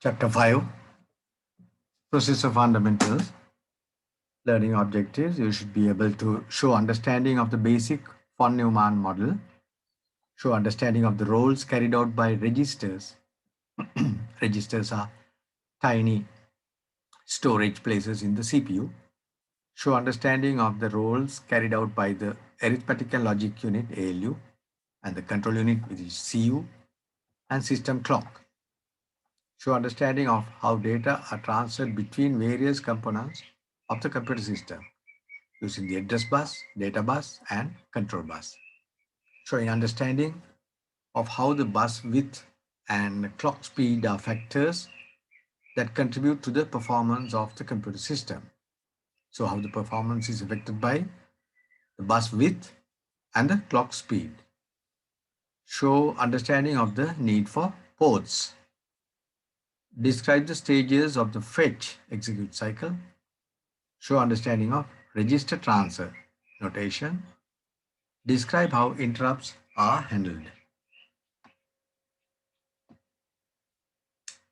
Chapter 5, Processor Fundamentals, Learning Objectives. You should be able to show understanding of the basic von Neumann model, show understanding of the roles carried out by registers. Registers are tiny storage places in the CPU. Show understanding of the roles carried out by the arithmetic and logic unit ALU and the control unit which is CU and system clock. Show understanding of how data are transferred between various components of the computer system using the address bus, data bus, and control bus. Showing understanding of how the bus width and clock speed are factors that contribute to the performance of the computer system. So how the performance is affected by the bus width and the clock speed. Show understanding of the need for ports. Describe the stages of the fetch execute cycle. Show understanding of register transfer notation. Describe how interrupts are handled.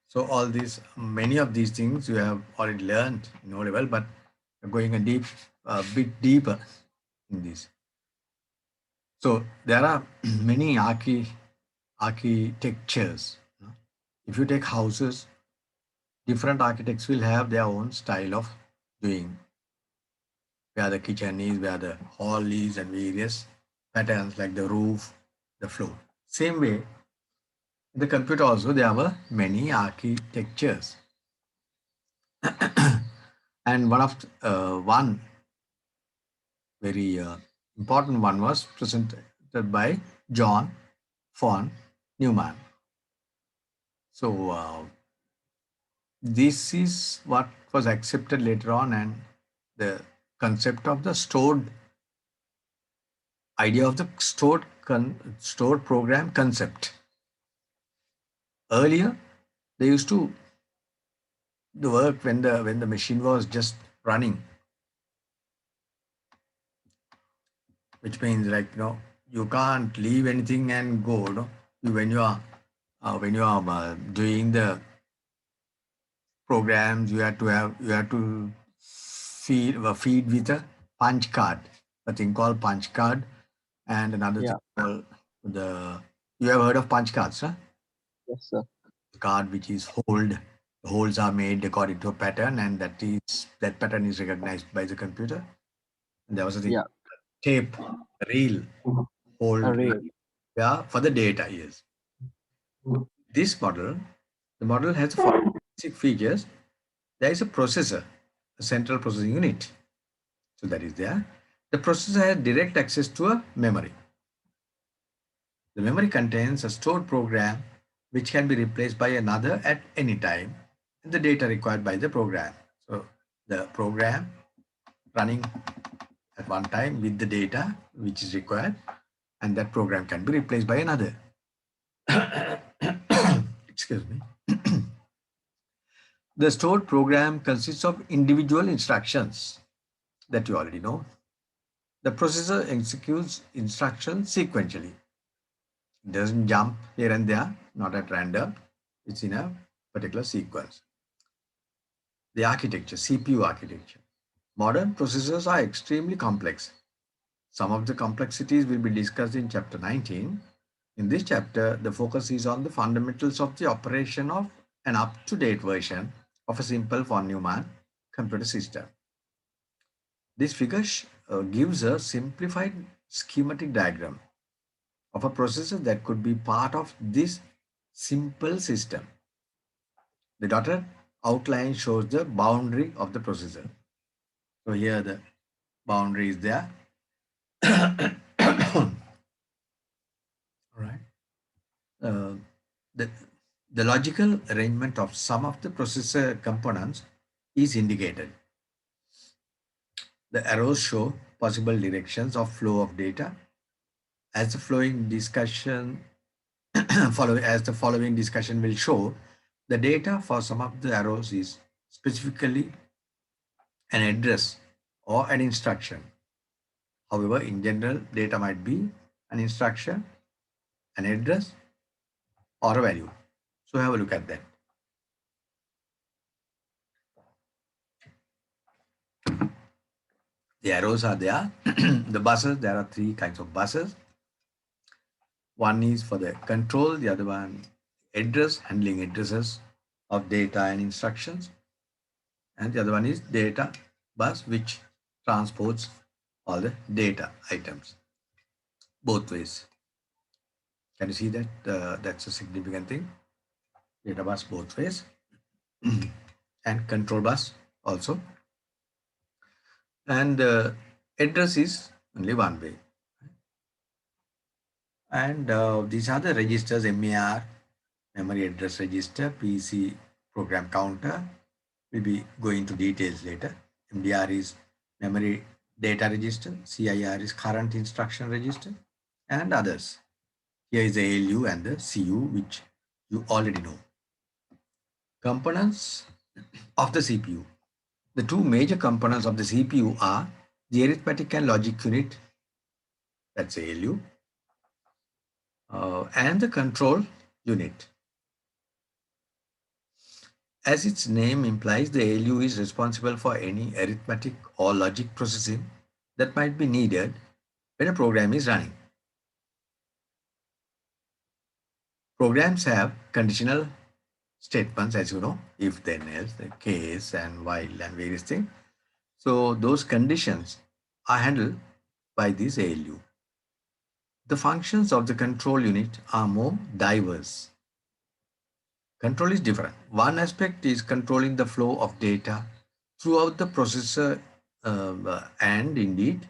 So all these, many of these things you have already learned in O level, but going a bit deeper in this. So there are many architectures. If you take houses, different architects will have their own style of doing, where the kitchen is, where the hall is, and various patterns like the roof, the floor. Same way, the computer also there were many architectures, and one very important one was presented by John von Neumann. So this is what was accepted later on, and the concept of the stored idea of the stored program concept. Earlier, they used to the work when the machine was just running, which means like you can't leave anything and go. When you are doing the programs, you have to feed with a punch card, a thing called punch card, and another thing Yeah, called the. You have heard of punch cards, huh? yes, sir. The card which is hold. The holes are made according to a pattern, and that pattern is recognized by the computer. And there was a thing Yeah, tape, reel, hold, array. yeah, for the data. Yes, this model, the model has the following basic features. There is a processor, a central processing unit. So that is there. The processor has direct access to a memory. The memory contains a stored program which can be replaced by another at any time, and the data required by the program. So the program running at one time with the data which is required, and that program can be replaced by another. Excuse me. The stored program consists of individual instructions that you already know. The processor executes instructions sequentially. It doesn't jump here and there, not at random. It's in a particular sequence. The architecture, CPU architecture. Modern processors are extremely complex. Some of the complexities will be discussed in chapter 19. In this chapter, the focus is on the fundamentals of the operation of an up-to-date version of a simple von Neumann computer system. This figure gives a simplified schematic diagram of a processor that could be part of this simple system. The dotted outline shows the boundary of the processor. So here the boundary is there. All right. Uh, the, the logical arrangement of some of the processor components is indicated. The arrows show possible directions of flow of data. As the flowing discussion as the following discussion will show, the data for some of the arrows is specifically an address or an instruction. However, in general, data might be an instruction, an address, or a value. So have a look at that. The arrows are there. The buses, there are three kinds of buses. One is for the control, the other one address, handling addresses of data and instructions. And the other one is data bus, which transports all the data items both ways. Can you see that? That's a significant thing. Data bus both ways. And control bus also. And address is only one way. And these are the registers: MAR, memory address register; PC, program counter. We'll be going into details later. MDR is memory data register; CIR is current instruction register, and others. Here is the ALU and the CU, which you already know. Components of the CPU. The two major components of the CPU are the arithmetic and logic unit, that's ALU, and the control unit. As its name implies, the ALU is responsible for any arithmetic or logic processing that might be needed when a program is running. Programs have conditional statements, as you know, if, then, else, the case, and while, and various things. So those conditions are handled by this ALU. The functions of the control unit are more diverse. Control is different. One aspect is controlling the flow of data throughout the processor and indeed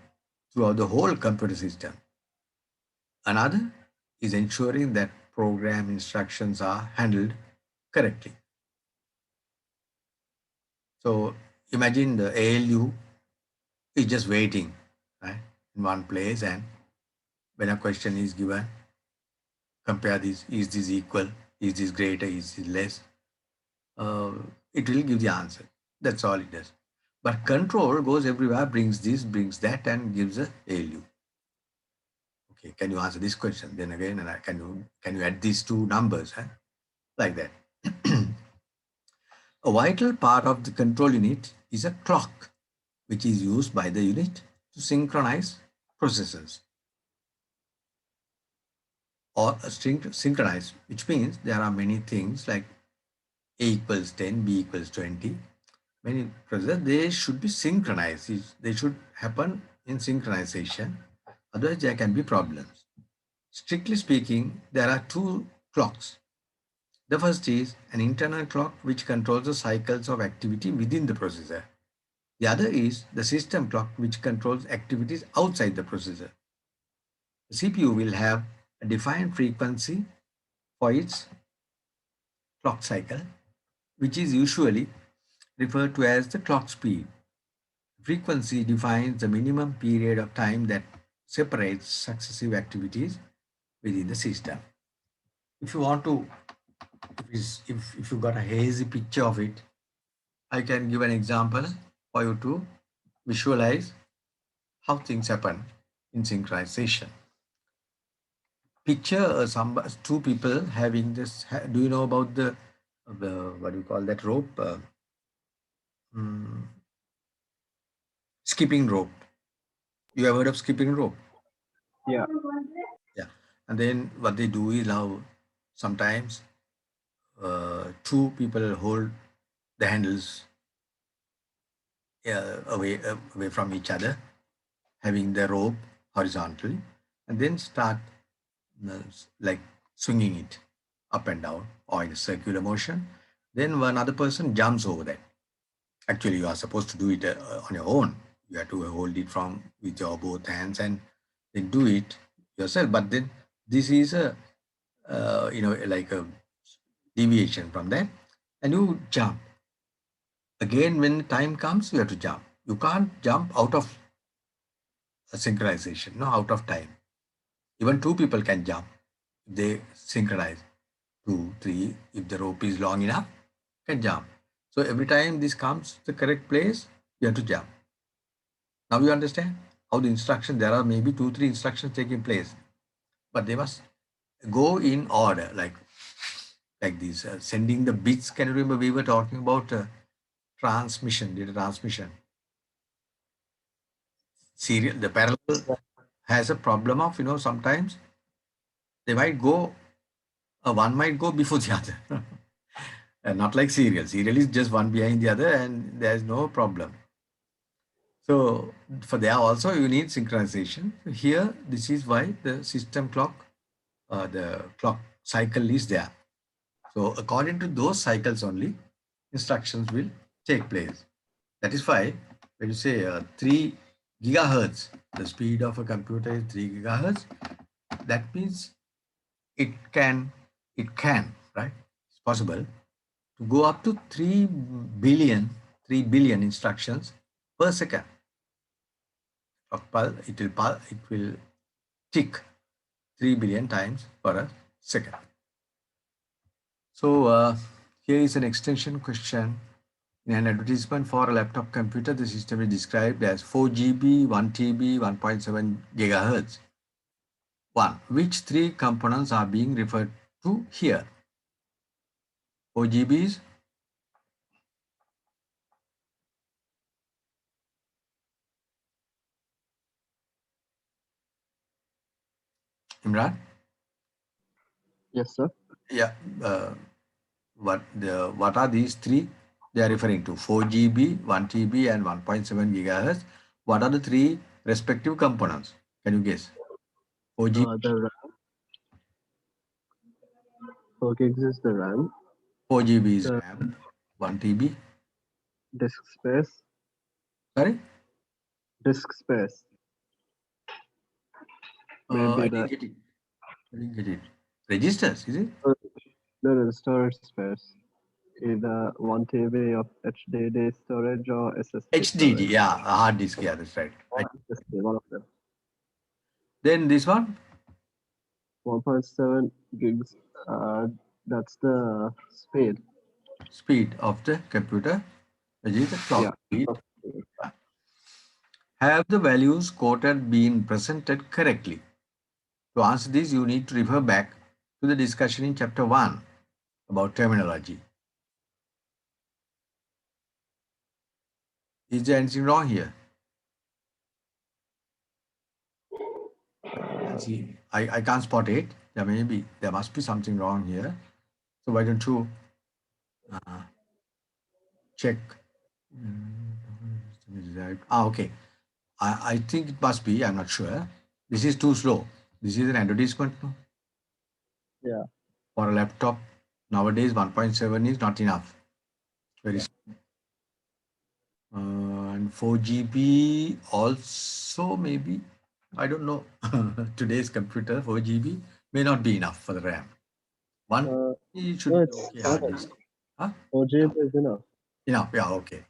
throughout the whole computer system. Another is ensuring that program instructions are handled correctly. So imagine the ALU is just waiting, right, in one place, and when a question is given, compare this, is this equal, is this greater, is this less, it will give the answer. That's all it does. But control goes everywhere, brings this, brings that, and gives a ALU. Okay, can you answer this question? Then again, and can you add these two numbers, huh? Like that. A vital part of the control unit is a clock, which is used by the unit to synchronize processes. Or a synchronize, which means there are many things like A equals 10, B equals 20. Many processes, they should be synchronized. They should happen in synchronization. Otherwise, there can be problems. Strictly speaking, there are two clocks. The first is an internal clock which controls the cycles of activity within the processor. The other is the system clock which controls activities outside the processor. The CPU will have a defined frequency for its clock cycle, which is usually referred to as the clock speed. Frequency defines the minimum period of time that separates successive activities within the system. If you want to, if you got a hazy picture of it, I can give an example for you to visualize how things happen in synchronization. Picture two people having this. Do you know about the what do you call that rope? Mm, skipping rope. You have heard of skipping rope? Yeah. Yeah. And then what they do is now sometimes two people hold the handles away from each other, having the rope horizontally, and then start like swinging it up and down or in a circular motion. Then one other person jumps over that. Actually, you are supposed to do it on your own. You have to hold it from with your both hands and then do it yourself. But then this is a like a deviation from that, and you jump again. When the time comes, you have to jump. You can't jump out of a synchronization, no, out of time. Even two people can jump if they synchronize. Two, three, if the rope is long enough, can jump. So every time this comes to the correct place, you have to jump. Now you understand how the instruction, there are maybe two, three instructions taking place, but they must go in order, like this. Sending the bits. Can you remember we were talking about transmission, data transmission? serial, the parallel has a problem of, sometimes they might go, one might go before the other. And not like serial. Serial is just one behind the other and there's no problem. So for there also you need synchronization. Here, this is why the system clock, the clock cycle is there. So according to those cycles only, instructions will take place. That is why when you say 3 gigahertz, the speed of a computer is 3 gigahertz, that means it can, right? It's possible to go up to 3 billion instructions per second. It will tick 3 billion times per a second. So here is an extension question. In an advertisement for a laptop computer, the system is described as 4 GB, 1 TB, 1.7 gigahertz. 1. Which three components are being referred to here? 4 GBs, Imran? Yes, sir. Yeah. What are these three they are referring to? 4 GB, 1 TB, and 1.7 gigahertz. What are the three respective components? Can you guess? 4 GB, The RAM. 4 gigs is the RAM. 4 GB is The RAM, 1 TB. disk space. Sorry, Disk space. I Maybe didn't the get it. I didn't get it. Registers, is it? no, the storage space. Either 1 TB of HDD storage or SSD HDD, storage. yeah, a hard disk. Yeah, that's right. Or SSD, one of them. Then this one, 1.7 gigs. That's the speed. speed of the computer, which is the clock Yeah. speed. Have the values quoted been presented correctly? To answer this, you need to refer back to the discussion in chapter 1 about terminology. Is there anything wrong here? See, I can't spot it. There must be something wrong here. So why don't you check? Okay. I think it must be. I'm not sure. This is too slow. This is an advertisement Yeah. for a laptop. Nowadays, 1.7 is not enough. Very slow. And 4 GB also maybe. I don't know. Today's computer, 4 GB may not be enough for the RAM. 1 Uh, GB no, should be it's okay. not. Hard disk. Huh? 4 GB is enough. Enough. Yeah, okay.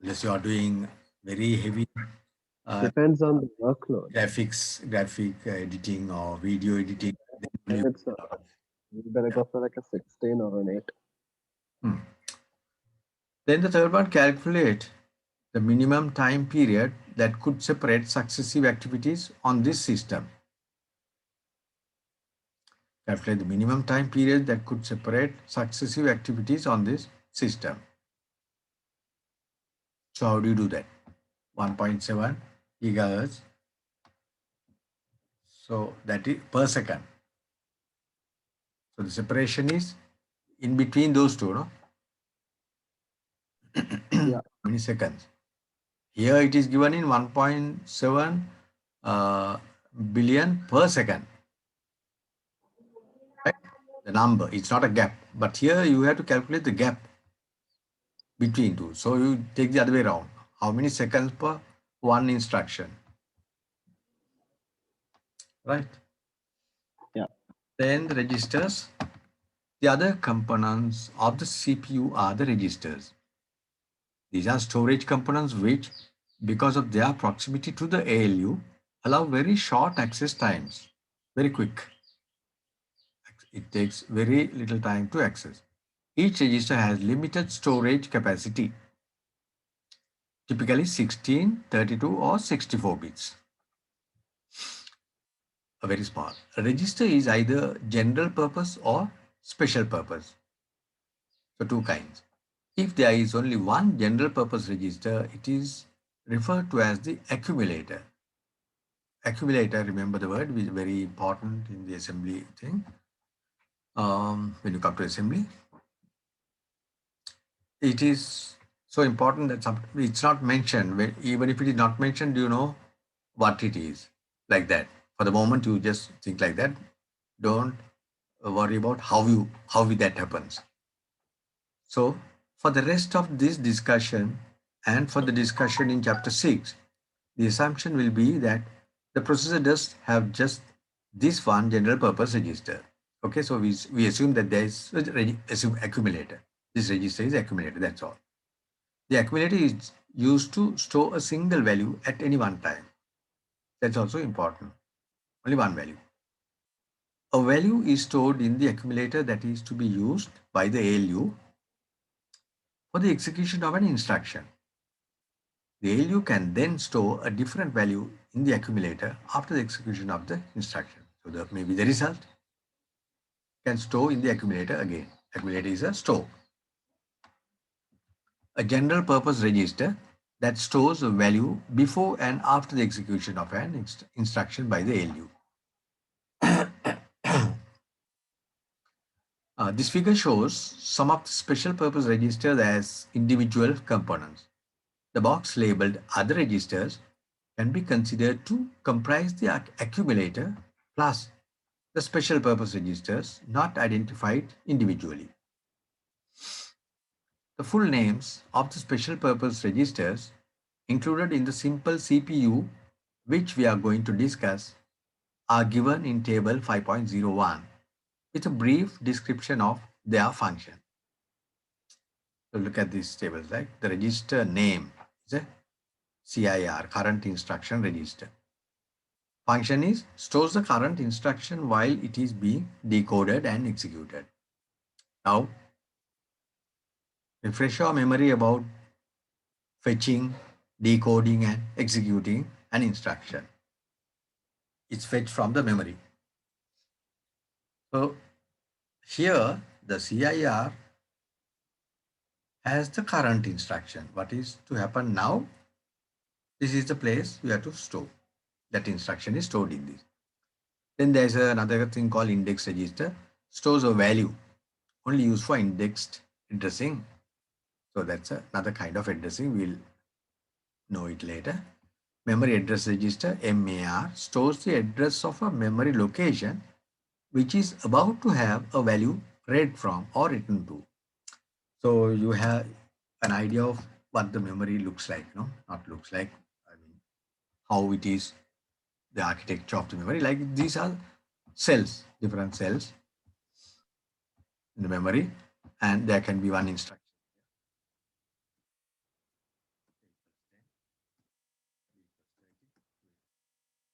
Unless you are doing very heavy Depends on the workload. graphic editing or video editing, then you It's you better go for like a 16 or an 8. Hmm. Then the third one, calculate the minimum time period that could separate successive activities on this system. Calculate the minimum time period that could separate successive activities on this system. So how do you do that? 1.7 gigahertz. So that is per second. So the separation is in between those two, no? Yeah. Milliseconds. Here it is given in 1.7 billion per second. Right? The number, it's not a gap. But here you have to calculate the gap between two. So you take the other way around. How many seconds per one instruction? Right? Yeah. Then the registers. The other components of the CPU are the registers. These are storage components which, because of their proximity to the ALU, allow very short access times, very quick. It takes very little time to access. Each register has limited storage capacity, typically 16, 32, or 64 bits. A very small. A register is either general purpose or special purpose. So two kinds. If there is only one general purpose register, it is referred to as the accumulator. Accumulator, remember the word, is very important in the assembly thing. When you come to assembly, it is so important that it's not mentioned. Even if it is not mentioned, you know what it is, like that. For the moment, you just think like that. Don't worry about how that happens. So for the rest of this discussion and for the discussion in chapter 6, the assumption will be that the processor does have just this one general purpose register. Okay, so we assume that there is assume accumulator. This register is accumulator, that's all. The accumulator is used to store a single value at any one time. That's also important. Only one value. A value is stored in the accumulator that is to be used by the ALU for the execution of an instruction. The ALU can then store a different value in the accumulator after the execution of the instruction. So maybe the result can store in the accumulator again. Accumulator is a store. A general purpose register that stores a value before and after the execution of an instruction by the ALU. This figure shows some of the special purpose registers as individual components. The box labeled other registers can be considered to comprise the accumulator plus the special purpose registers not identified individually. The full names of the special purpose registers included in the simple CPU, which we are going to discuss, are given in table 5.01 with a brief description of their function. So look at these tables, right? The register name is a CIR, current instruction register. Function is stores the current instruction while it is being decoded and executed. Now, refresh your memory about fetching, decoding, and executing an instruction. It's fetched from the memory. So here the CIR has the current instruction. What is to happen now? This is the place you have to store. That instruction is stored in this. Then there's another thing called index register. Stores a value only used for indexed addressing. So that's another kind of addressing. We'll know it later. Memory address register, MAR, stores the address of a memory location which is about to have a value read from or written to. So you have an idea of what the memory looks like, no? Not looks like, I mean, how it is, the architecture of the memory. Like these are cells, different cells in the memory, and there can be one instruction.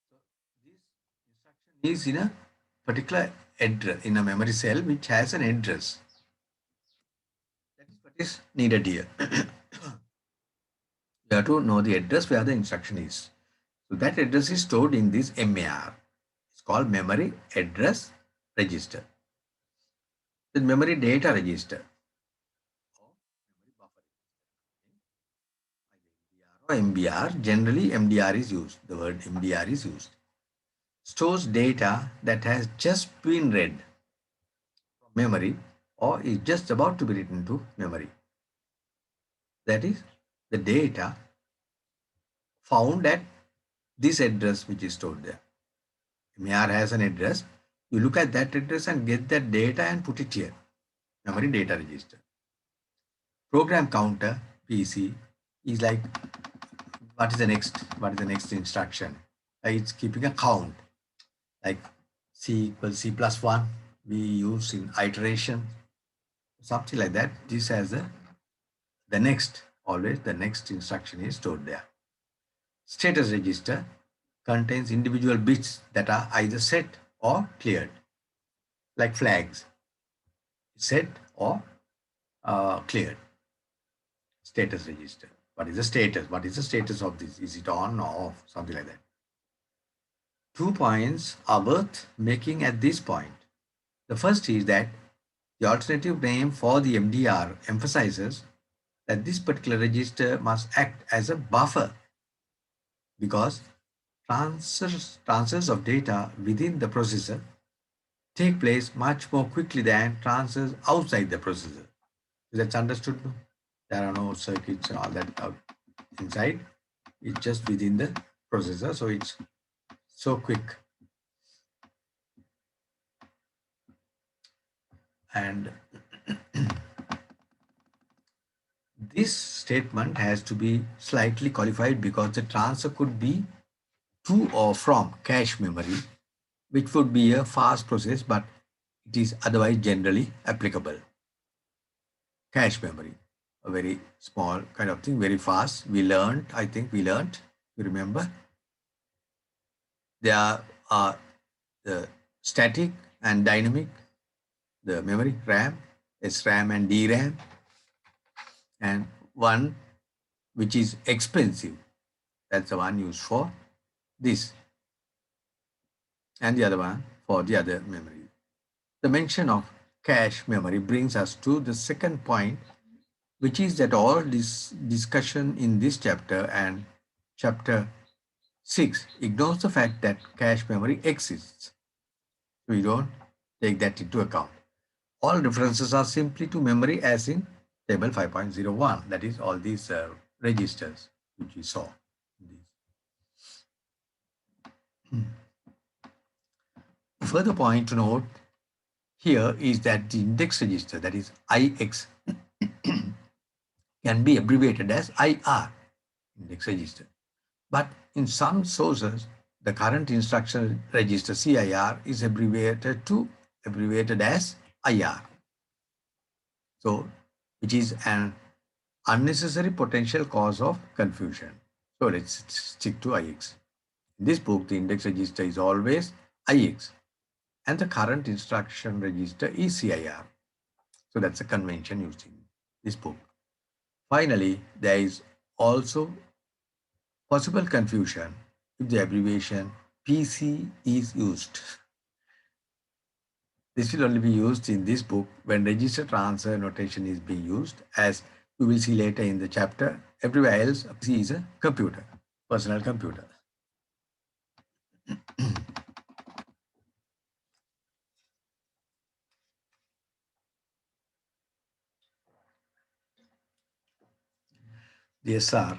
So this instruction is in a particular address in a memory cell which has an address. That is what is needed here. You have to know the address where the instruction is. So that address is stored in this MAR. It's called memory address register. The memory data register or MBR. Generally MDR is used. The word MDR is used. Stores data that has just been read from memory or is just about to be written to memory. That is the data found at this address which is stored there. MAR has an address. You look at that address and get that data and put it here. Memory data register. Program counter, PC, is like what is the next instruction. It's keeping a count. Like C equals C plus 1 we use in iteration, something like that. This has the next, always the next instruction is stored there. Status register contains individual bits that are either set or cleared, like flags, set or cleared. Status register. What is the status? What is the status of this? Is it on or off? Something like that. 2 points are worth making at this point. The first is that the alternative name for the MDR emphasizes that this particular register must act as a buffer because transfers of data within the processor take place much more quickly than transfers outside the processor. That's understood. No? There are no circuits and all that out inside. It's just within the processor, so it's so quick. And this statement has to be slightly qualified because the transfer could be to or from cache memory, which would be a fast process, but it is otherwise generally applicable. Cache memory, a very small kind of thing, very fast. I think we learned, you remember? There are the static and dynamic, the memory, RAM, SRAM and DRAM, and one which is expensive. That's the one used for this, and the other one for the other memory. The mention of cache memory brings us to the second point, which is that all this discussion in this chapter and chapter 6 ignores the fact that cache memory exists. We don't take that into account. All references are simply to memory as in table 5.01, that is all these registers which we saw. Further point to note here is that the index register, that is IX, can be abbreviated as IR, index register. But in some sources, the current instruction register CIR is abbreviated as IR. So, which is an unnecessary potential cause of confusion. So let's stick to IX. In this book, the index register is always IX and the current instruction register is CIR. So that's a convention used in this book. Finally, there is also possible confusion if the abbreviation PC is used. This will only be used in this book when register transfer notation is being used, as we will see later in the chapter. Everywhere else, a PC is a computer, personal computer. The SR.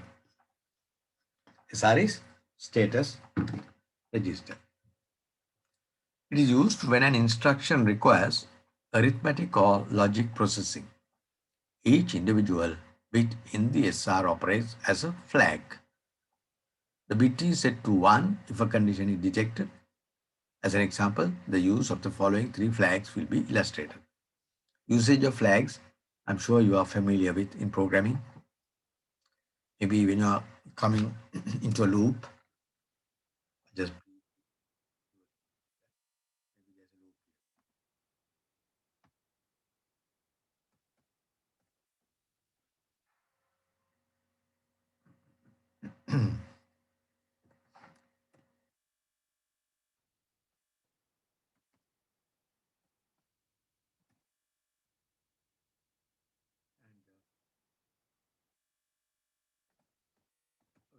SR is status register. It is used when an instruction requires arithmetic or logic processing. Each individual bit in the SR operates as a flag. The bit is set to 1 if a condition is detected. As an example, the use of the following 3 flags will be illustrated. Usage of flags, I'm sure you are familiar with in programming. Maybe when you are coming into a loop, just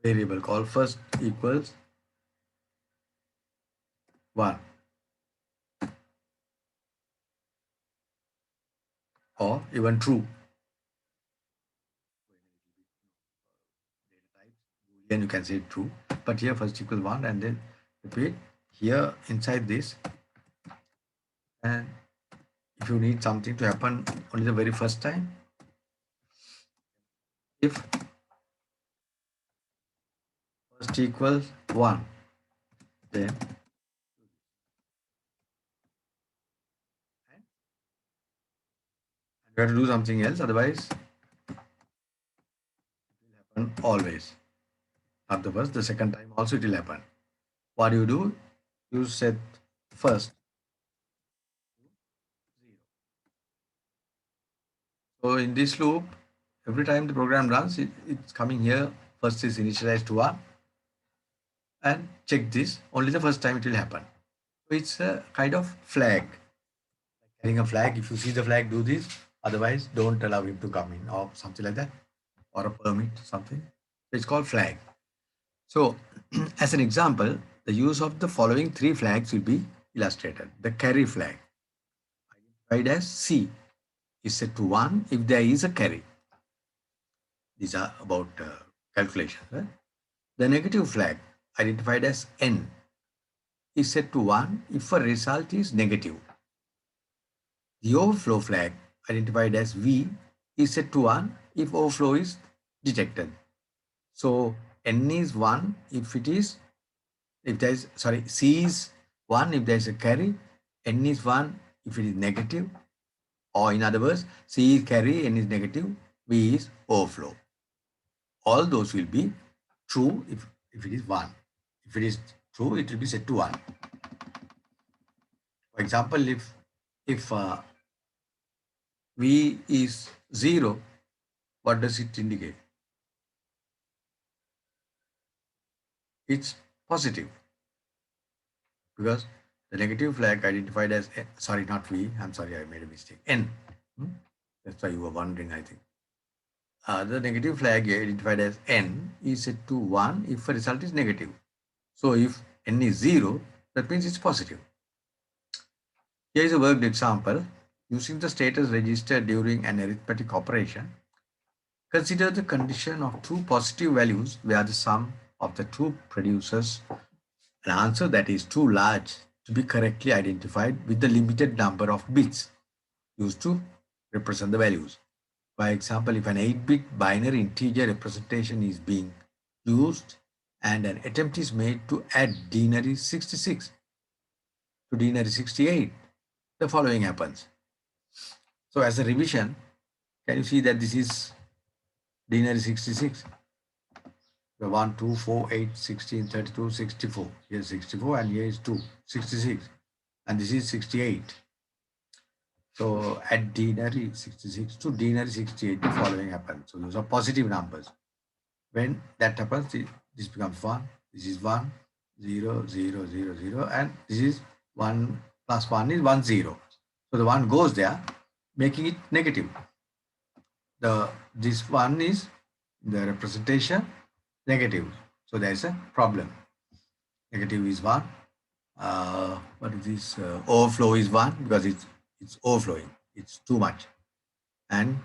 variable call first equals 1 or even true. Then you can say true, but here first equals 1 and then repeat here inside this. And if you need something to happen only the very first time, if first equals 1, then you have to do something else, otherwise it will happen always. Not the first, the second time also it will happen. What do? You set first 0. So in this loop, every time the program runs, it's coming here. First is initialized to 1 and check this. Only the first time it will happen. So it's a kind of flag. Carrying a flag, if you see the flag, do this. Otherwise, don't allow him to come in or something like that, or a permit, something. It's called flag. So As an example, the use of the following three flags will be illustrated. The carry flag, identified as C, is set to 1 if there is a carry. These are about calculation. Right? The negative flag, identified as N, is set to 1 if a result is negative. The overflow flag, identified as V, is set to 1 if overflow is detected. So N is 1 if it is, if there is, sorry, C is 1 if there is a carry, N is 1 if it is negative, or in other words, C is carry, N is negative, V is overflow. All those will be true if it is 1. If it is true, it will be set to 1. For example, if V is 0, what does it indicate? It's positive, because the negative flag identified as, sorry, not V, I'm sorry, I made a mistake, N. That's why you were wondering, I think. The negative flag identified as N is set to 1 if a result is negative. So if N is 0, that means it's positive. Here is a worked example. Using the status register during an arithmetic operation, consider the condition of two positive values where the sum of the two produces an answer that is too large to be correctly identified with the limited number of bits used to represent the values. For example, if an 8-bit binary integer representation is being used and an attempt is made to add denary 66 to denary 68, the following happens. So as a revision, can you see that this is denary 66? 1, 2, 4, 8, 16, 32, 64. Here is 64 and here is 2, 66. And this is 68. So at denary 66 to denary 68, the following happens. So those are positive numbers. When that happens, this becomes 1, this is 1, 0, 0, 0, 0, and this is 1 plus 1 is 1, 0. So the 1 goes there, making it negative. This 1 is the representation negative. So there is a problem. Negative is 1. What is this? Overflow is 1 because it's overflowing. It's too much. And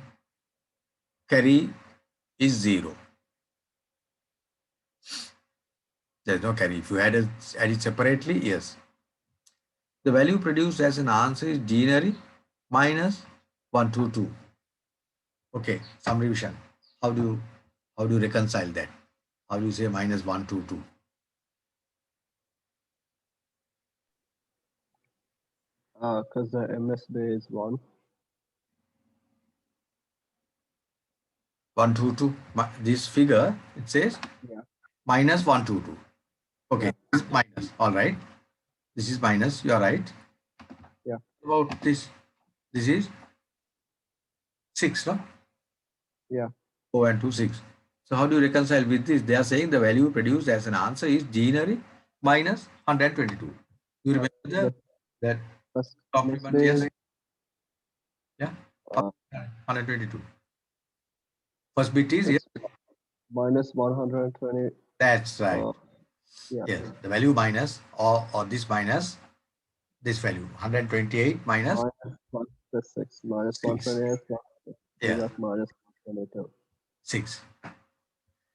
carry is 0. There's no carry. If you add it separately, yes. The value produced as an answer is denary minus 122. Okay, some revision. How do you reconcile that? How do you say minus 122? Because the MSB is 1. 122. This figure, it says minus 122. Okay, Yeah. this is minus. All right. This is minus. You are right. Yeah. About this. This is 6, no? Yeah. 4 and 2, 6. So how do you reconcile with this? They are saying the value produced as an answer is denary minus 122. You remember that Plus complement? MSB Yes. is Yeah. uh, 122. First bit is, yes. it's minus 120. That's right. Yeah. Yes. The value minus or this minus this value 128 minus Minus 6 minus 6. 128 plus 6. We Yeah. got minus 122. 6.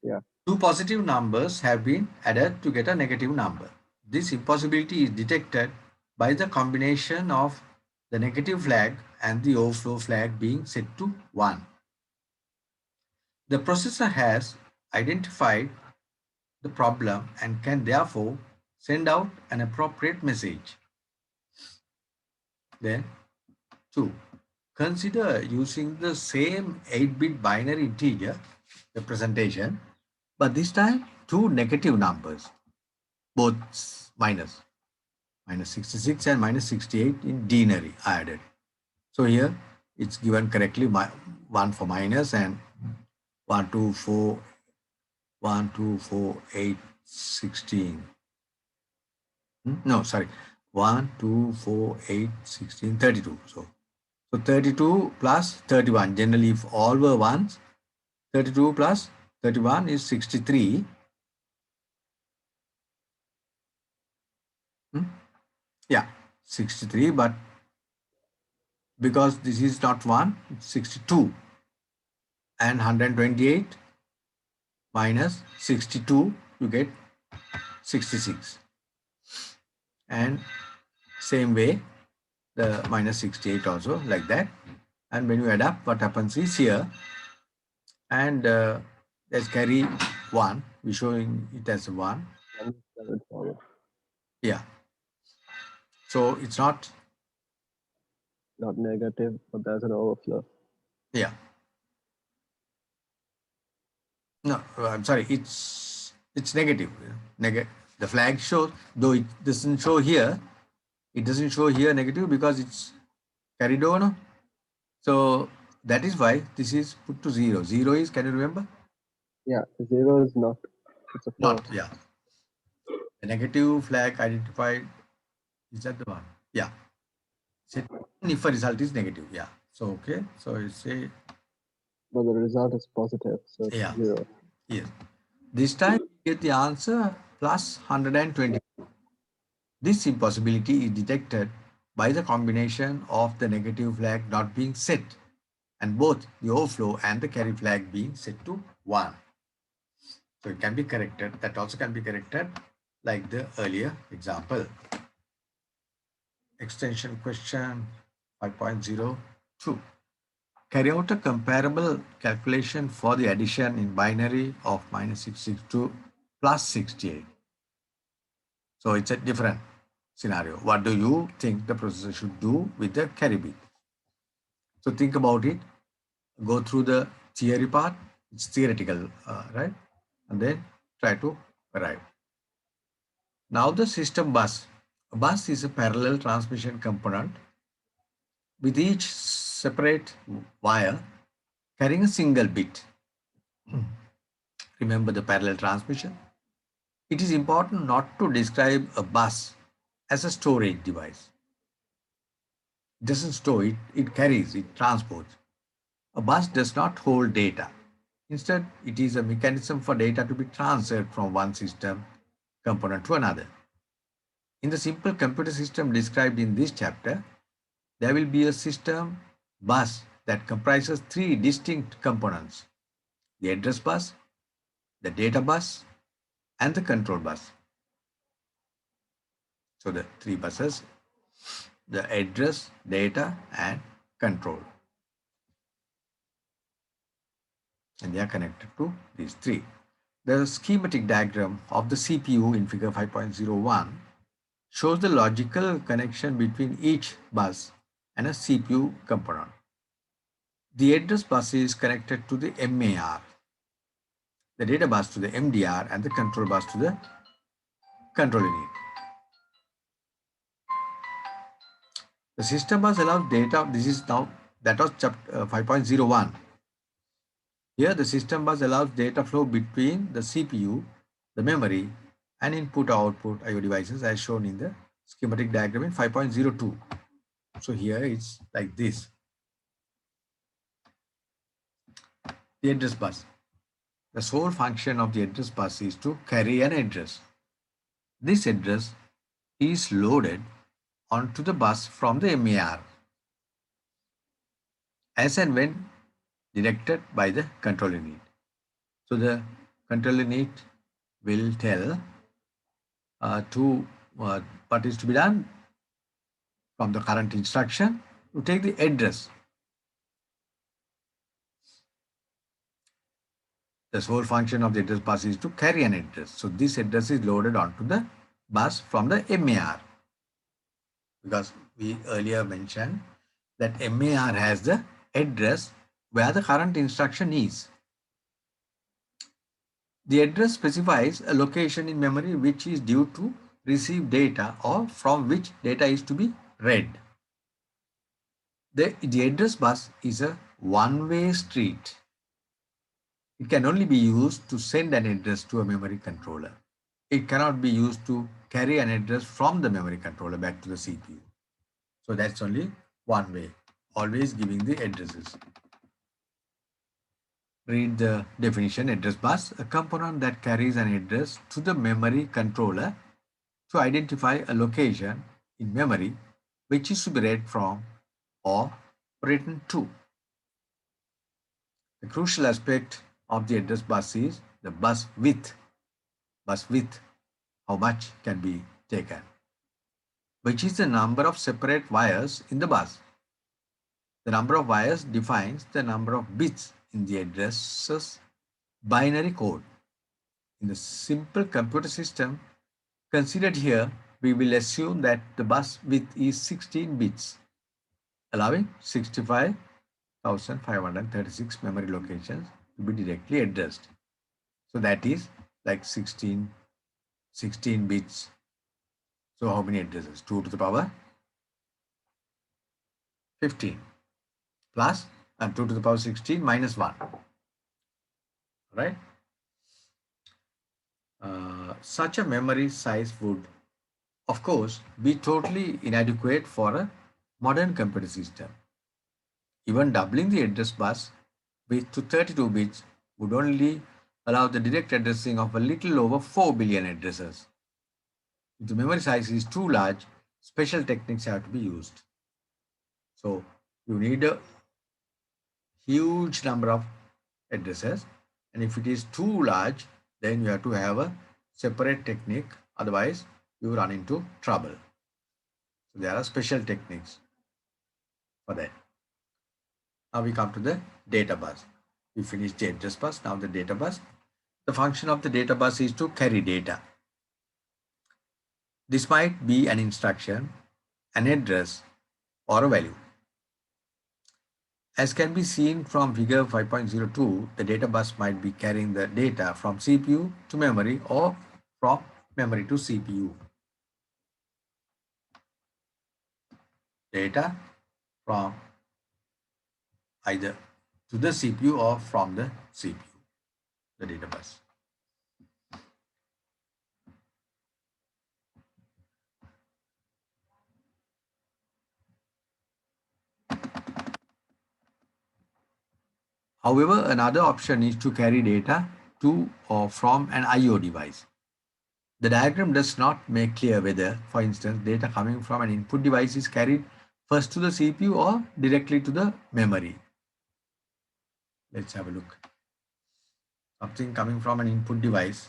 Yeah. Two positive numbers have been added to get a negative number. This impossibility is detected by the combination of the negative flag and the overflow flag being set to 1. The processor has identified the problem and can therefore send out an appropriate message. Then 2. Consider using the same 8-bit binary integer representation, but this time two negative numbers, both minus 66 and minus 68 in denary added. So here it's given correctly, 1 for minus and 1, 2, 4, 1, 2, 4, 8, 16. No, sorry. 1, 2, 4, 8, 16, 32. So 32 plus 31. Generally, if all were ones, 32 plus 31 is 63. Yeah, 63, but because this is not 1, it's 62. And 128 minus 62, you get 66. And same way, the minus 68 also like that. And when you add up, what happens is here, and let's carry 1. We're showing it as 1. 174. Yeah. So it's not, Not negative, but there's an overflow. yeah. No, I'm sorry. It's negative. The flag shows, though it doesn't show here. It doesn't show here negative because it's carried over. No? So that is why this is put to 0. 0 is, can you remember? Yeah, 0 is not. It's a Not, false. yeah. The negative flag identified, is that the one? Yeah. Set if a result is negative. Yeah. So okay. So you say, But the result is positive, so it's yeah. 0. Yes. This time you get the answer plus 120. This impossibility is detected by the combination of the negative flag not being set and both the overflow and the carry flag being set to 1. So it can be corrected. That also can be corrected like the earlier example. Extension question 5.02. Carry out a comparable calculation for the addition in binary of minus 662 plus 68. So it's a different scenario. What do you think the processor should do with the carry bit? So think about it. Go through the theory part. It's theoretical, right? And then try to arrive. Now the system bus. A bus is a parallel transmission component with each separate wire carrying a single bit. Remember the parallel transmission? It is important not to describe a bus as a storage device. It doesn't store it, it carries, it transports. A bus does not hold data. Instead, it is a mechanism for data to be transferred from one system component to another. In the simple computer system described in this chapter, there will be a system bus that comprises three distinct components: the address bus, the data bus, and the control bus. So the three buses: the address, data, and control. And they are connected to these three. The schematic diagram of the CPU in figure 5.01 shows the logical connection between each bus and a CPU component. The address bus is connected to the MAR, the data bus to the MDR, and the control bus to the control unit. The system bus allows data. This is now, that was chapter 5.01. Here the system bus allows data flow between the CPU, the memory, and input-output I/O devices as shown in the schematic diagram in 5.02. So here it's like this. The address bus. The sole function of the address bus is to carry an address. This address is loaded onto the bus from the MAR as and when directed by the control unit. So the control unit will tell what is to be done from the current instruction to take the address. The sole function of the address bus is to carry an address. So this address is loaded onto the bus from the MAR, because we earlier mentioned that MAR has the address where the current instruction is. The address specifies a location in memory which is due to receive data or from which data is to be read. The address bus is a one-way street. It can only be used to send an address to a memory controller. It cannot be used to carry an address from the memory controller back to the CPU. So that's only one way, always giving the addresses. Read the definition. Address bus, a component that carries an address to the memory controller to identify a location in memory which is to be read from or written to. The crucial aspect of the address bus is the bus width. Bus width, how much can be taken, which is the number of separate wires in the bus. The number of wires defines the number of bits in the address's binary code. In the simple computer system considered here, we will assume that the bus width is 16 bits, allowing 65,536 memory locations to be directly addressed. So that is like 16 bits. So how many addresses? 2 to the power 15 plus and 2 to the power 16 minus 1. Right? Such a memory size would, of course, be totally inadequate for a modern computer system. Even doubling the address bus width to 32 bits would only allow the direct addressing of a little over 4 billion addresses. If the memory size is too large, special techniques have to be used. So you need a huge number of addresses, and if it is too large, then you have to have a separate technique, otherwise you run into trouble. So there are special techniques for that. Now we come to the data bus. We finished the address bus, now the data bus. The function of the data bus is to carry data. This might be an instruction, an address, or a value. As can be seen from figure 5.02, the data bus might be carrying the data from CPU to memory or from memory to CPU. Data from either to the CPU or from the CPU, the data bus. However, another option is to carry data to or from an I/O device. The diagram does not make clear whether, for instance, data coming from an input device is carried first to the CPU or directly to the memory. Let's have a look. Something coming from an input device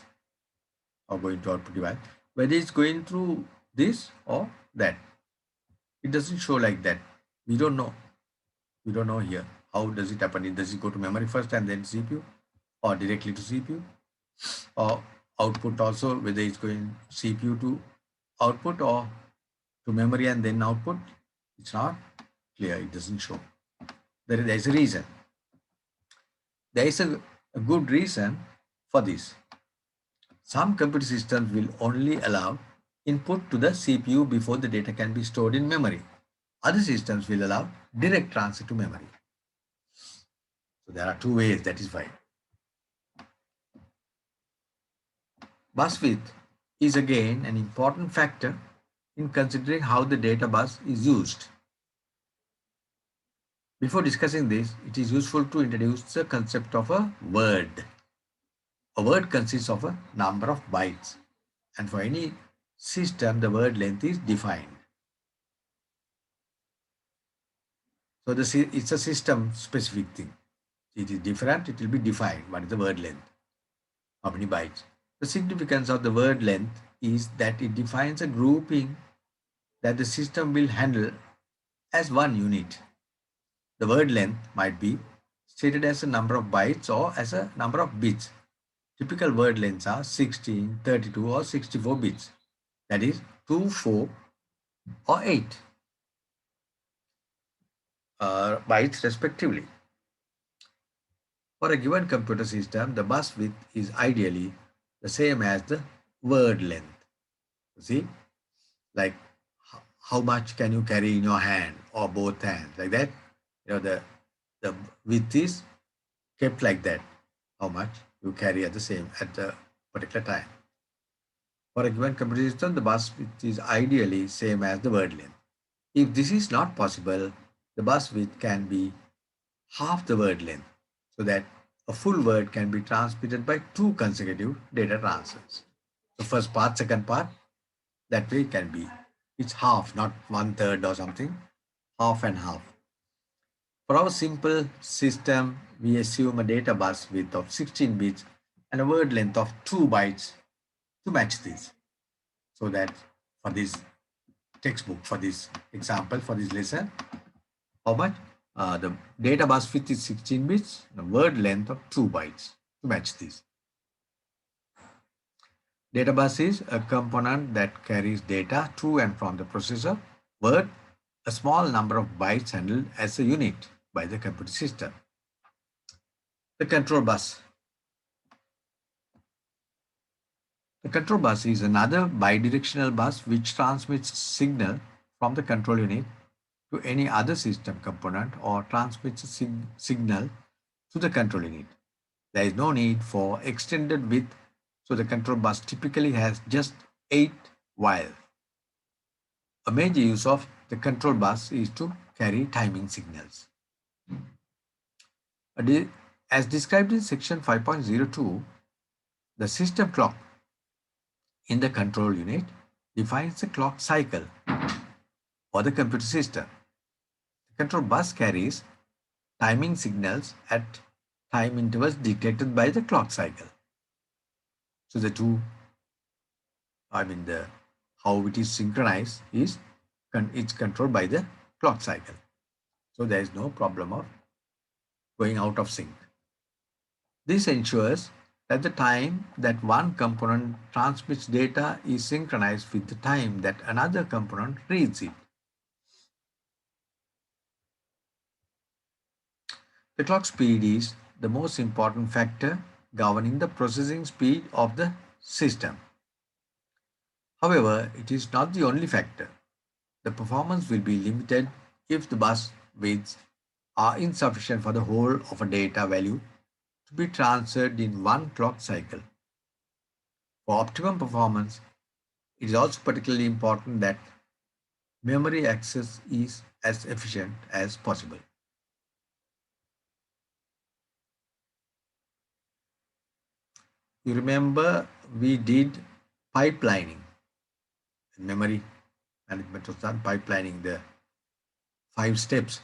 or going to output device, whether it's going through this or that. It doesn't show like that. We don't know. We don't know here. How does it happen? Does it go to memory first and then CPU, or directly to CPU, or output also, whether it's going CPU to output or to memory and then output? It's not clear. It doesn't show. There is a reason. There is a good reason for this. Some computer systems will only allow input to the CPU before the data can be stored in memory. Other systems will allow direct transfer to memory. So there are two ways, that is why. Bus width is again an important factor in considering how the data bus is used. Before discussing this, it is useful to introduce the concept of a word. A word consists of a number of bytes, and for any system, the word length is defined. So it's a system specific thing. It is different, it will be defined. What is the word length? How many bytes? The significance of the word length is that it defines a grouping that the system will handle as one unit. The word length might be stated as a number of bytes or as a number of bits. Typical word lengths are 16, 32 or 64 bits. That is 2, 4 or 8 bytes respectively. For a given computer system, the bus width is ideally the same as the word length. See, like how much can you carry in your hand or both hands, like that. The width is kept like that. How much you carry at the particular time. For a given computer system, the bus width is ideally same as the word length. If this is not possible, the bus width can be half the word length, so that a full word can be transmitted by 2 consecutive data transfers. The first part, second part, that way it can be It's half, not 1/3 or something, half and half. For our simple system, we assume a data bus width of 16 bits and a word length of 2 bytes to match this. So that for this textbook, for this example, for this lesson, how much? The data bus width is 16 bits, the word length of 2 bytes to match this. Data bus is a component that carries data to and from the processor. Word, a small number of bytes handled as a unit by the computer system. The control bus. The control bus is another bidirectional bus which transmits signal from the control unit to any other system component or transmits a signal to the control unit. There is no need for extended width, so the control bus typically has just 8 wires. A major use of the control bus is to carry timing signals. As described in section 5.02, the system clock in the control unit defines the clock cycle for the computer system. The control bus carries timing signals at time intervals dictated by the clock cycle. So the two, how it is synchronized is it's controlled by the clock cycle. So there is no problem of going out of sync. This ensures that the time that one component transmits data is synchronized with the time that another component reads it. The clock speed is the most important factor governing the processing speed of the system. However, it is not the only factor. The performance will be limited if the bus widths are insufficient for the whole of a data value to be transferred in one clock cycle. For optimum performance, it is also particularly important that memory access is as efficient as possible. You remember we did pipelining. Memory management was done pipelining the 5 steps,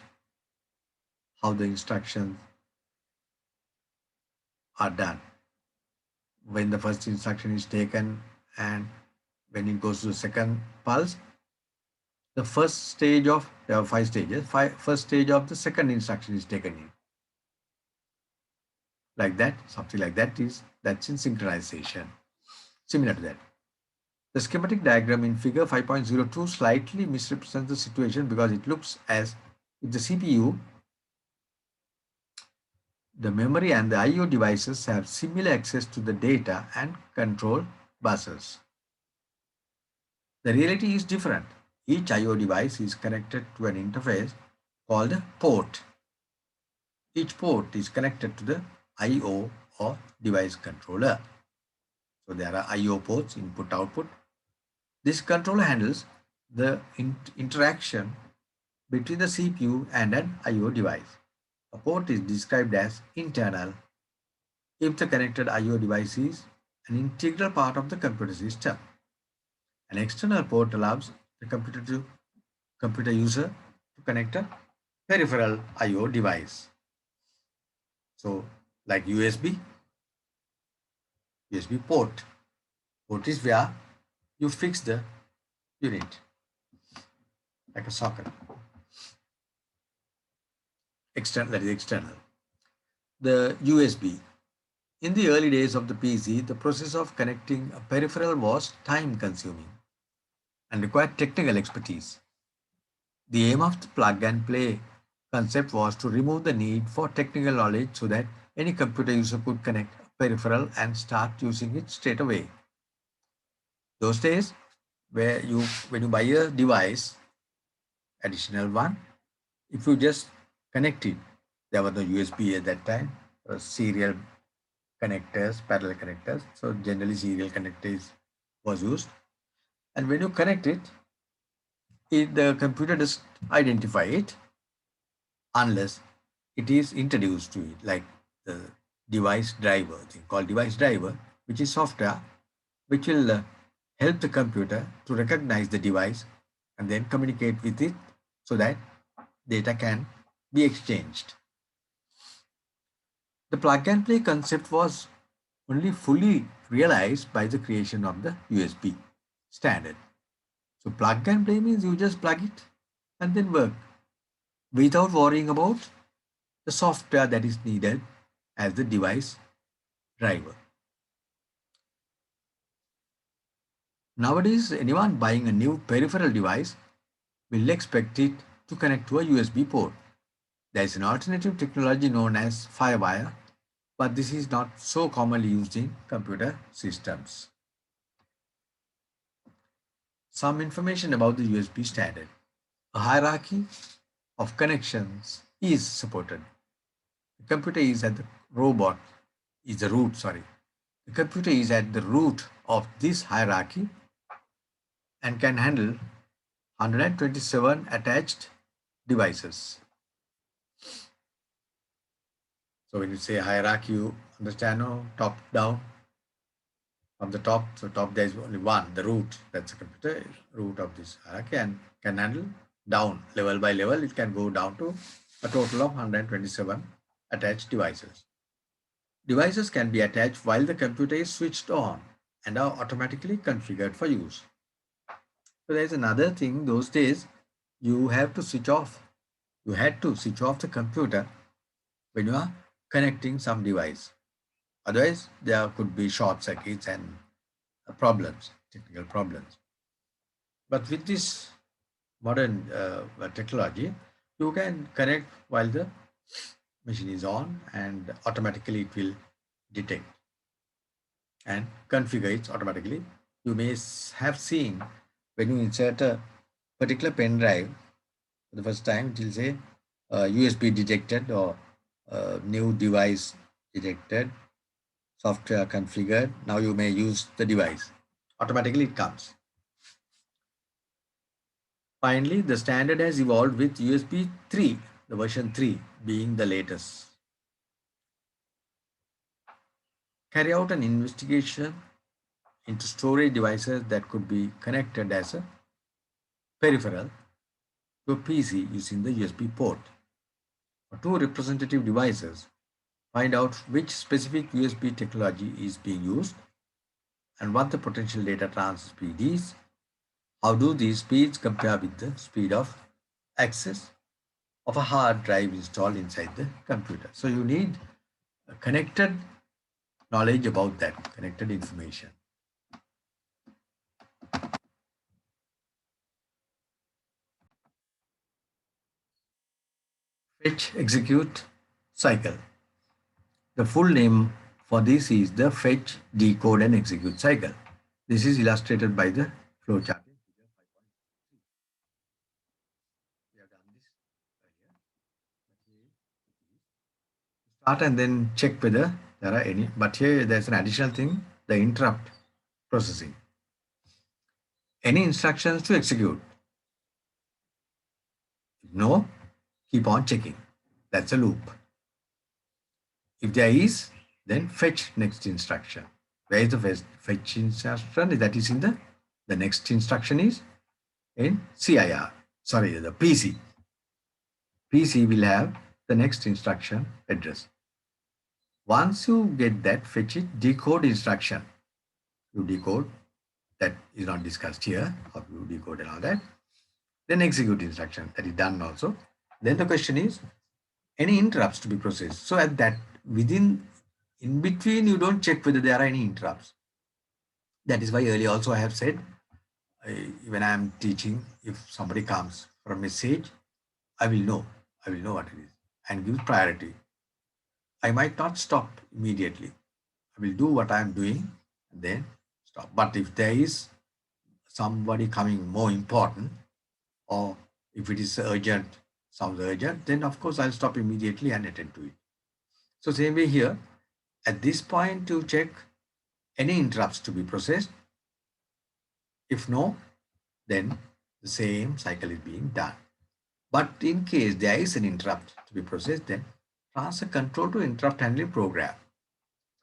how the instructions are done. When the first instruction is taken and when it goes to the second pulse, the first stage of, there are 5 stages, first stage of the second instruction is taken in. Like that, something like that that's in synchronization. Similar to that. The schematic diagram in figure 5.02 slightly misrepresents the situation because it looks as if the CPU, the memory and the I/O devices have similar access to the data and control buses. The reality is different. Each I/O device is connected to an interface called a port. Each port is connected to the I/O or device controller. So there are I/O ports, input, output. This controller handles the interaction between the CPU and an I/O device. A port is described as internal if the connected I/O device is an integral part of the computer system. An external port allows the computer user to connect a peripheral I/O device. So like USB port. Port is where you fix the unit like a socket. External, that is external. The USB. In the early days of the PC, the process of connecting a peripheral was time consuming and required technical expertise. The aim of the plug and play concept was to remove the need for technical knowledge so that any computer user could connect a peripheral and start using it straight away. Those days, when you buy a device, additional one, if you just connect it, there was no USB at that time, serial connectors, parallel connectors. So generally serial connectors was used. And when you connect it, the computer doesn't identify it unless it is introduced to it, like the device driver, thing called device driver, which is software, which will help the computer to recognize the device and then communicate with it so that data can be exchanged. The plug and play concept was only fully realized by the creation of the USB standard. So plug and play means you just plug it and then work without worrying about the software that is needed as the device driver. Nowadays, anyone buying a new peripheral device will expect it to connect to a USB port. There is an alternative technology known as Firewire, but this is not so commonly used in computer systems. Some information about the USB standard. A hierarchy of connections is supported. The computer is at the robot is the root, sorry. The computer is at the root of this hierarchy and can handle 127 attached devices. So when you say hierarchy, you understand, no? Top down. From the top, so top there is only one, the root, that's the computer root of this hierarchy, and can handle down level by level. It can go down to a total of 127 attached devices. Devices can be attached while the computer is switched on and are automatically configured for use. So there's another thing, those days you have to switch off. You had to switch off the computer when you are connecting some device. Otherwise, there could be short circuits and problems, technical problems. But with this modern technology, you can connect while the machine is on and automatically it will detect and configure it automatically. You may have seen when you insert a particular pen drive for the first time, it will say USB detected or new device detected, software configured. Now you may use the device. Automatically it comes. Finally, the standard has evolved with USB 3, the version 3 being the latest. Carry out an investigation into storage devices that could be connected as a peripheral to a PC using the USB port. For two representative devices, find out which specific USB technology is being used and what the potential data transfer speed is. How do these speeds compare with the speed of access of a hard drive installed inside the computer? So you need a connected knowledge about that, connected information. Fetch execute cycle. The full name for this is the fetch, decode, and execute cycle. This is illustrated by the flowchart. We have done this earlier. Start and then check whether there are any. But here there's an additional thing, the interrupt processing. Any instructions to execute? If no, keep on checking. That's a loop. If there is, then fetch next instruction. Where is the fetch instruction? That is in the next instruction is in CIR. Sorry, the PC. PC will have the next instruction address. Once you get that, fetch it, decode instruction. You decode, that is not discussed here, how you decode and all that. Then execute instruction, that is done also. Then the question is, any interrupts to be processed. So at that, in between, you don't check whether there are any interrupts. That is why earlier also I have said, when I am teaching, if somebody comes for a message, I will know what it is and give priority. I might not stop immediately. I will do what I am doing and then stop. But if there is somebody coming more important, or if it is urgent, sounds urgent, then of course I'll stop immediately and attend to it. So same way here, at this point to check any interrupts to be processed. If no, then the same cycle is being done. But in case there is an interrupt to be processed, then transfer control to interrupt handling program.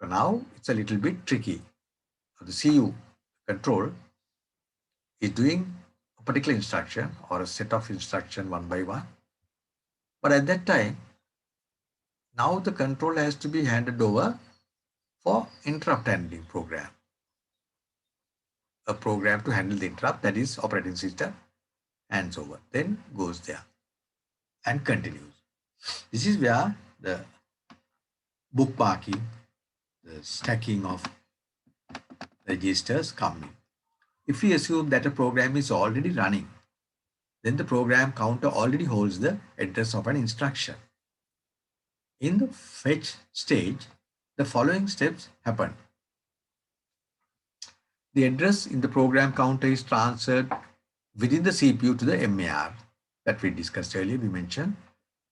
So now it's a little bit tricky. So the CU control is doing a particular instruction or a set of instruction one by one. But at that time, now the control has to be handed over for interrupt handling program. A program to handle the interrupt, that is operating system, hands over, then goes there and continues. This is where the bookmarking, the stacking of registers come in. If we assume that a program is already running, then the program counter already holds the address of an instruction. In the fetch stage, the following steps happen. The address in the program counter is transferred within the CPU to the MAR that we discussed earlier. We mentioned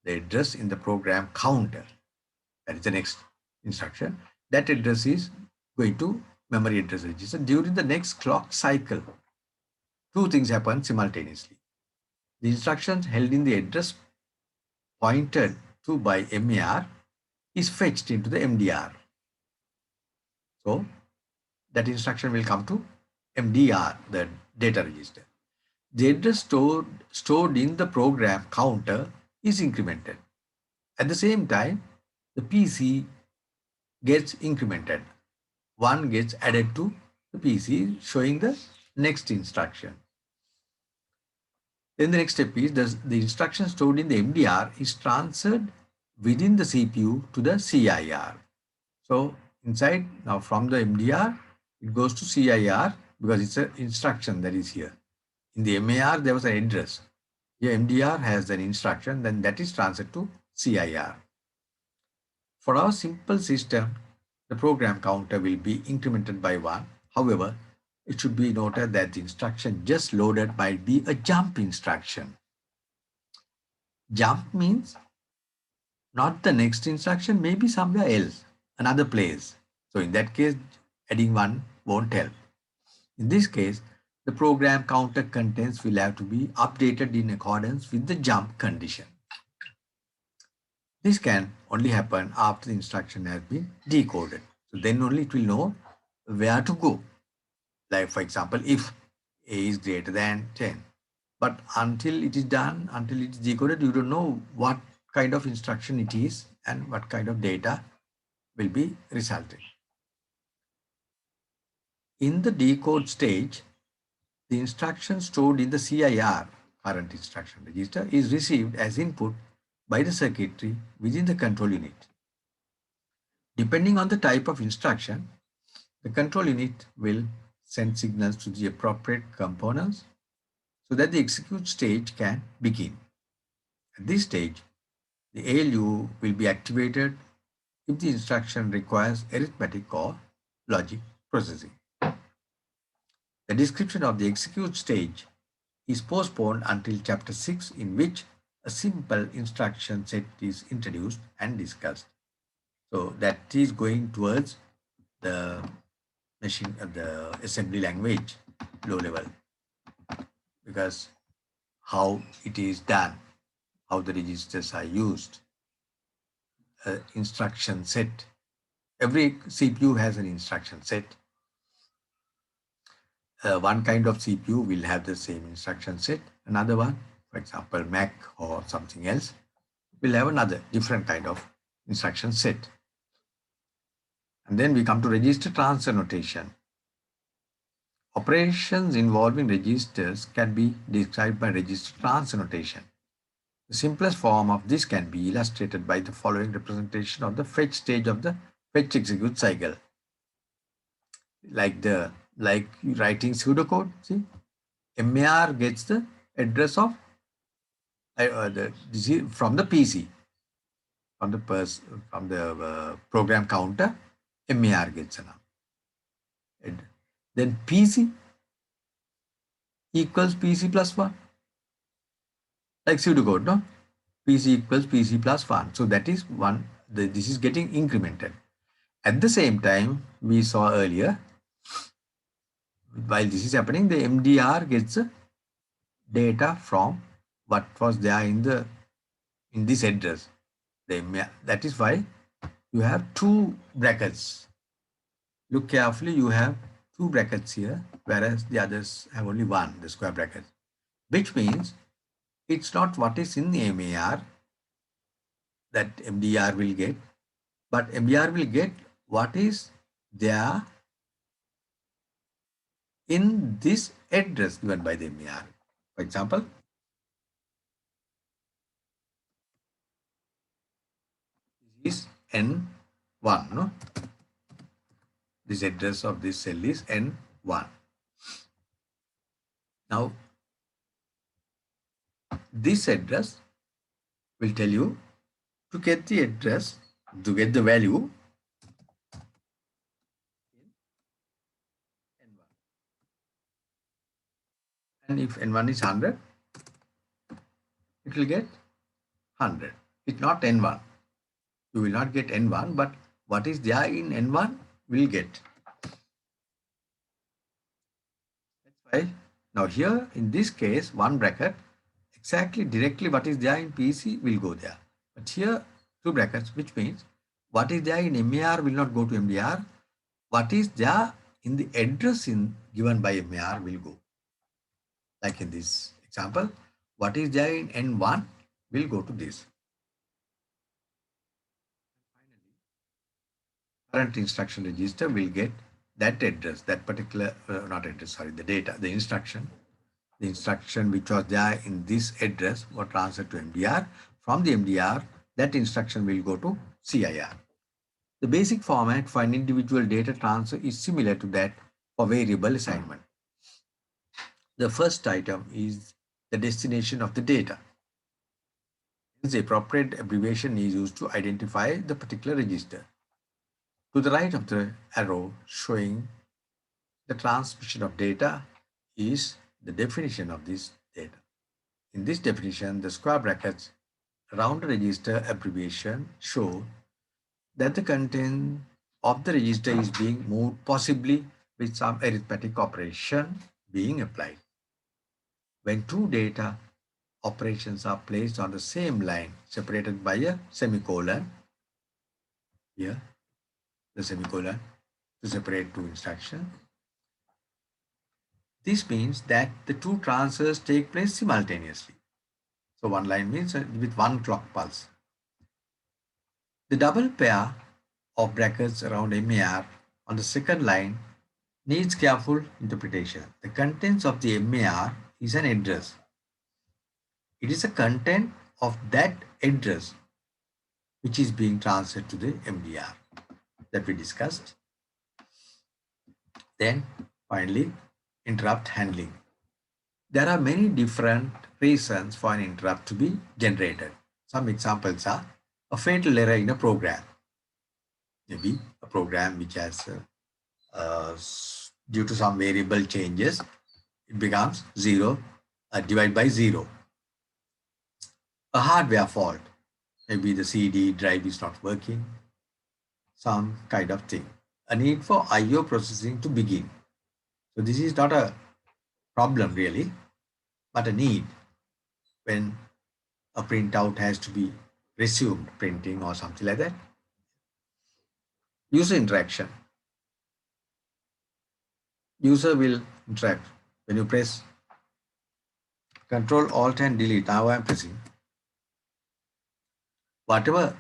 the address in the program counter. That is the next instruction. That address is going to memory address register. During the next clock cycle, two things happen simultaneously. The instructions held in the address pointed to by MAR is fetched into the MDR. So that instruction will come to MDR, the data register. The address stored in the program counter is incremented. At the same time, the PC gets incremented. One gets added to the PC, showing the next instruction. Then the next step is the instruction stored in the MDR is transferred within the CPU to the CIR. So inside, now from the MDR, it goes to CIR because it's an instruction that is here. In the MAR, there was an address. Here MDR has an instruction, then that is transferred to CIR. For our simple system, the program counter will be incremented by 1. However, it should be noted that the instruction just loaded might be a jump instruction. Jump means not the next instruction, maybe somewhere else, another place. So in that case, adding 1 won't help. In this case, the program counter contents will have to be updated in accordance with the jump condition. This can only happen after the instruction has been decoded. So then only it will know where to go. Like for example, if A is greater than 10. But until it is done, until it is decoded, you don't know what kind of instruction it is and what kind of data will be resulted. In the decode stage, the instruction stored in the CIR, current instruction register, is received as input by the circuitry within the control unit. Depending on the type of instruction, the control unit will send signals to the appropriate components so that the execute stage can begin. At this stage, the ALU will be activated if the instruction requires arithmetic or logic processing. The description of the execute stage is postponed until chapter 6, in which a simple instruction set is introduced and discussed. So that is going towards the machine, the assembly language low level, because how it is done, how the registers are used, instruction set. Every CPU has an instruction set. One kind of CPU will have the same instruction set. Another one, for example, Mac or something else, will have another different kind of instruction set. And then we come to register transfer notation. Operations involving registers can be described by register transfer notation. The simplest form of this can be illustrated by the following representation of the fetch stage of the fetch execute cycle. Like writing pseudocode, see, MAR gets the address of from the PC, from the program counter, MAR gets a number. Then PC equals PC plus 1. Like pseudocode, no? PC equals PC plus 1. So that is 1. This is getting incremented. At the same time, we saw earlier, while this is happening, the MDR gets data from what was there in this address. That is why you have 2 brackets. Look carefully, you have 2 brackets here, whereas the others have only 1, the square bracket. which means it's not what is in the MAR that MDR will get, but MDR will get what is there in this address given by the MAR. For example, this is N1, no? This address of this cell is N1. Now, this address will tell you to get the address, to get the value in N1. And if N1 is 100, it will get 100. It's not N1. You will not get N1, but what is there in N1 will get. That's why now here in this case, one bracket, exactly directly what is there in PC will go there. But here two brackets, which means what is there in MAR will not go to MDR. What is there in the address given by MAR will go. Like in this example, what is there in N1 will go to this. Finally, current instruction register will get that address, that particular, not address, sorry, the data, the instruction which was there in this address was transferred to MDR. From the MDR, that instruction will go to CIR. The basic format for an individual data transfer is similar to that for variable assignment. The first item is the destination of the data. The appropriate abbreviation is used to identify the particular register. To the right of the arrow showing the transmission of data is the definition of this data. In this definition, the square brackets around the register abbreviation show that the content of the register is being moved, possibly with some arithmetic operation being applied. When two data operations are placed on the same line separated by a semicolon, here the semicolon to separate two instructions, this means that the two transfers take place simultaneously. So one line means with one clock pulse. The double pair of brackets around MAR on the second line needs careful interpretation. The contents of the MAR is an address. It is a content of that address which is being transferred to the MDR that we discussed. Then finally, interrupt handling. There are many different reasons for an interrupt to be generated. Some examples are a fatal error in a program. Maybe a program which has, due to some variable changes, it becomes 0, divided by 0. A hardware fault. Maybe the CD drive is not working. Some kind of thing. A need for I/O processing to begin. So this is not a problem really, but a need when a printout has to be resumed, printing or something like that. User interaction. User will interact when you press Control Alt and Delete. Now I am pressing. Whatever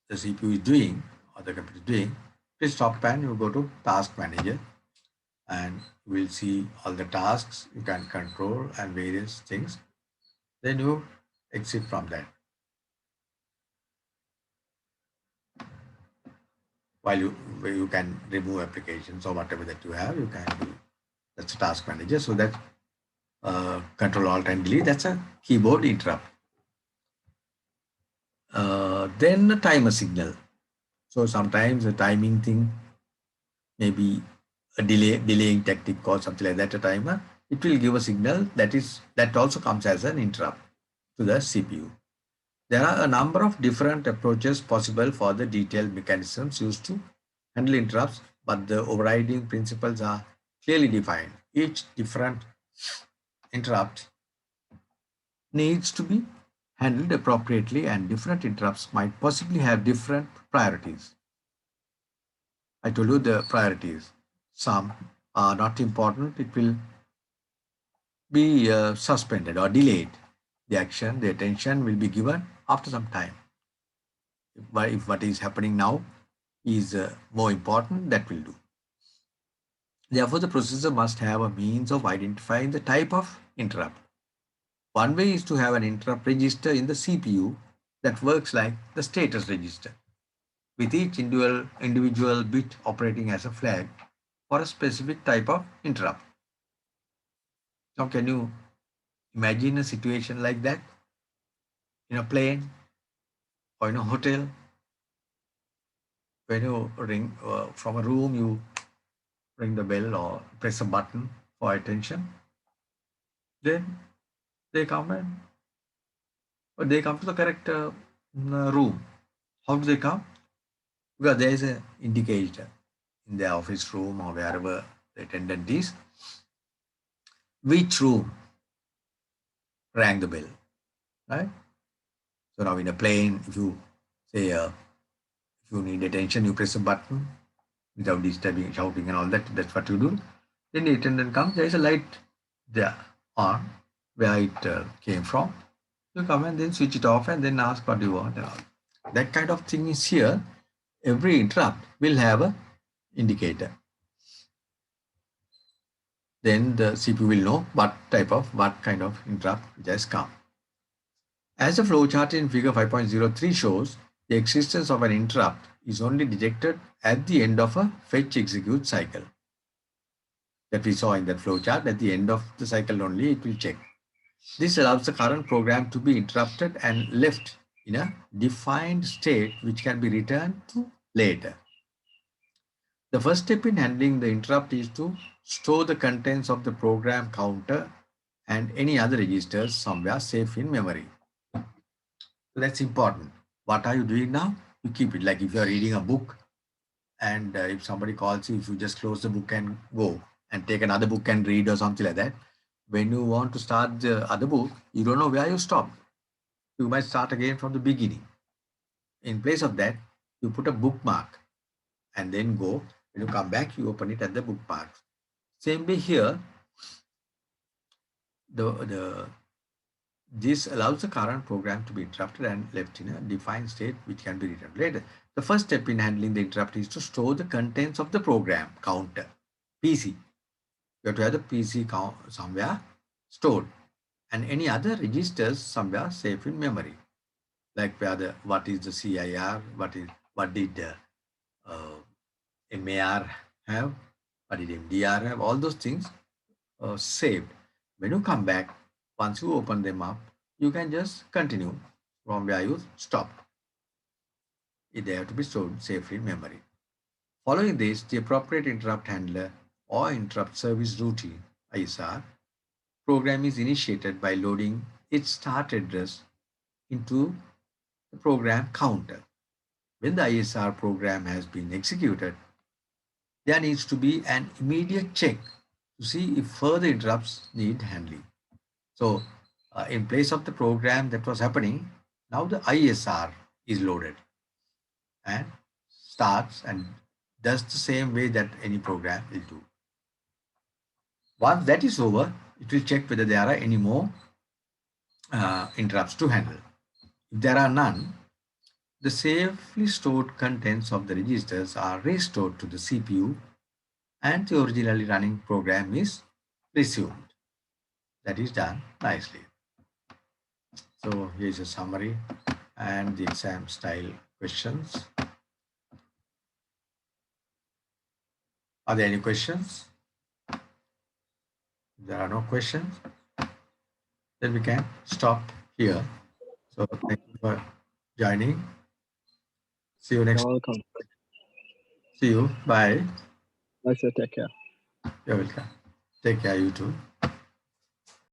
the CPU is doing or the computer is doing, please stop and you go to Task Manager and you will see all the tasks you can control and various things. Then you exit from that. While you can remove applications or whatever that you have, you can do. That's a Task Manager. So that Control Alt and Delete, that's a keyboard interrupt. Then the timer signal. So sometimes the timing thing, maybe a delaying technique or something like that, a timer, it will give a signal that also comes as an interrupt to the CPU. There are a number of different approaches possible for the detailed mechanisms used to handle interrupts, but the overriding principles are clearly defined. Each different interrupt needs to be handled appropriately, and different interrupts might possibly have different priorities. I told you the priorities. Some are not important. It will be suspended or delayed. The action, the attention will be given after some time. If what is happening now is more important, that will do. Therefore, the processor must have a means of identifying the type of interrupt. One way is to have an interrupt register in the CPU that works like the status register, with each individual bit operating as a flag for a specific type of interrupt. Now, can you imagine a situation like that in a plane or in a hotel? When you ring from a room, you ring the bell or press a button for attention. Then they come and they come to the correct room. How do they come? Because there is an indicator in the office room or wherever the attendant is, which room rang the bell, right? So now in a plane, if you say if you need attention, you press a button without disturbing, shouting and all that. That's what you do. Then the attendant comes. There is a light there on where it came from. You come and then switch it off and then ask what you want. And all. That kind of thing is here. Every interrupt will have a indicator. Then the CPU will know what kind of interrupt which has come. As the flowchart in figure 5.03 shows, the existence of an interrupt is only detected at the end of a fetch execute cycle. That we saw in that flowchart, at the end of the cycle only it will check. This allows the current program to be interrupted and left in a defined state which can be returned to later. The first step in handling the interrupt is to store the contents of the program counter and any other registers somewhere safe in memory. So that's important. What are you doing now? You keep it. Like if you are reading a book and if somebody calls you, if you just close the book and go and take another book and read or something like that, when you want to start the other book, you don't know where you stopped. You might start again from the beginning. In place of that, you put a bookmark and then go. When you come back, you open it at the bookmark. Same way here, this allows the current program to be interrupted and left in a defined state which can be returned later. The first step in handling the interrupt is to store the contents of the program counter, PC. You have to have the PC count somewhere stored and any other registers somewhere safe in memory. Like what is the CIR, what did MAR have, what did MDR have, all those things saved. When you come back, once you open them up, you can just continue from where you stopped. They have to be stored safely in memory. Following this, the appropriate interrupt handler or interrupt service routine ISR program is initiated by loading its start address into the program counter. When the ISR program has been executed, there needs to be an immediate check to see if further interrupts need handling. So in place of the program that was happening, now the ISR is loaded and starts and does the same way that any program will do. Once that is over, it will check whether there are any more interrupts to handle. If there are none, the safely stored contents of the registers are restored to the CPU and the originally running program is resumed. That is done nicely. So here's a summary and the exam style questions. Are there any questions? If there are no questions, then we can stop here. So thank you for joining. See you next. You're welcome. See you. Bye. Bye, sir. Take care. You're welcome. Take care, you too.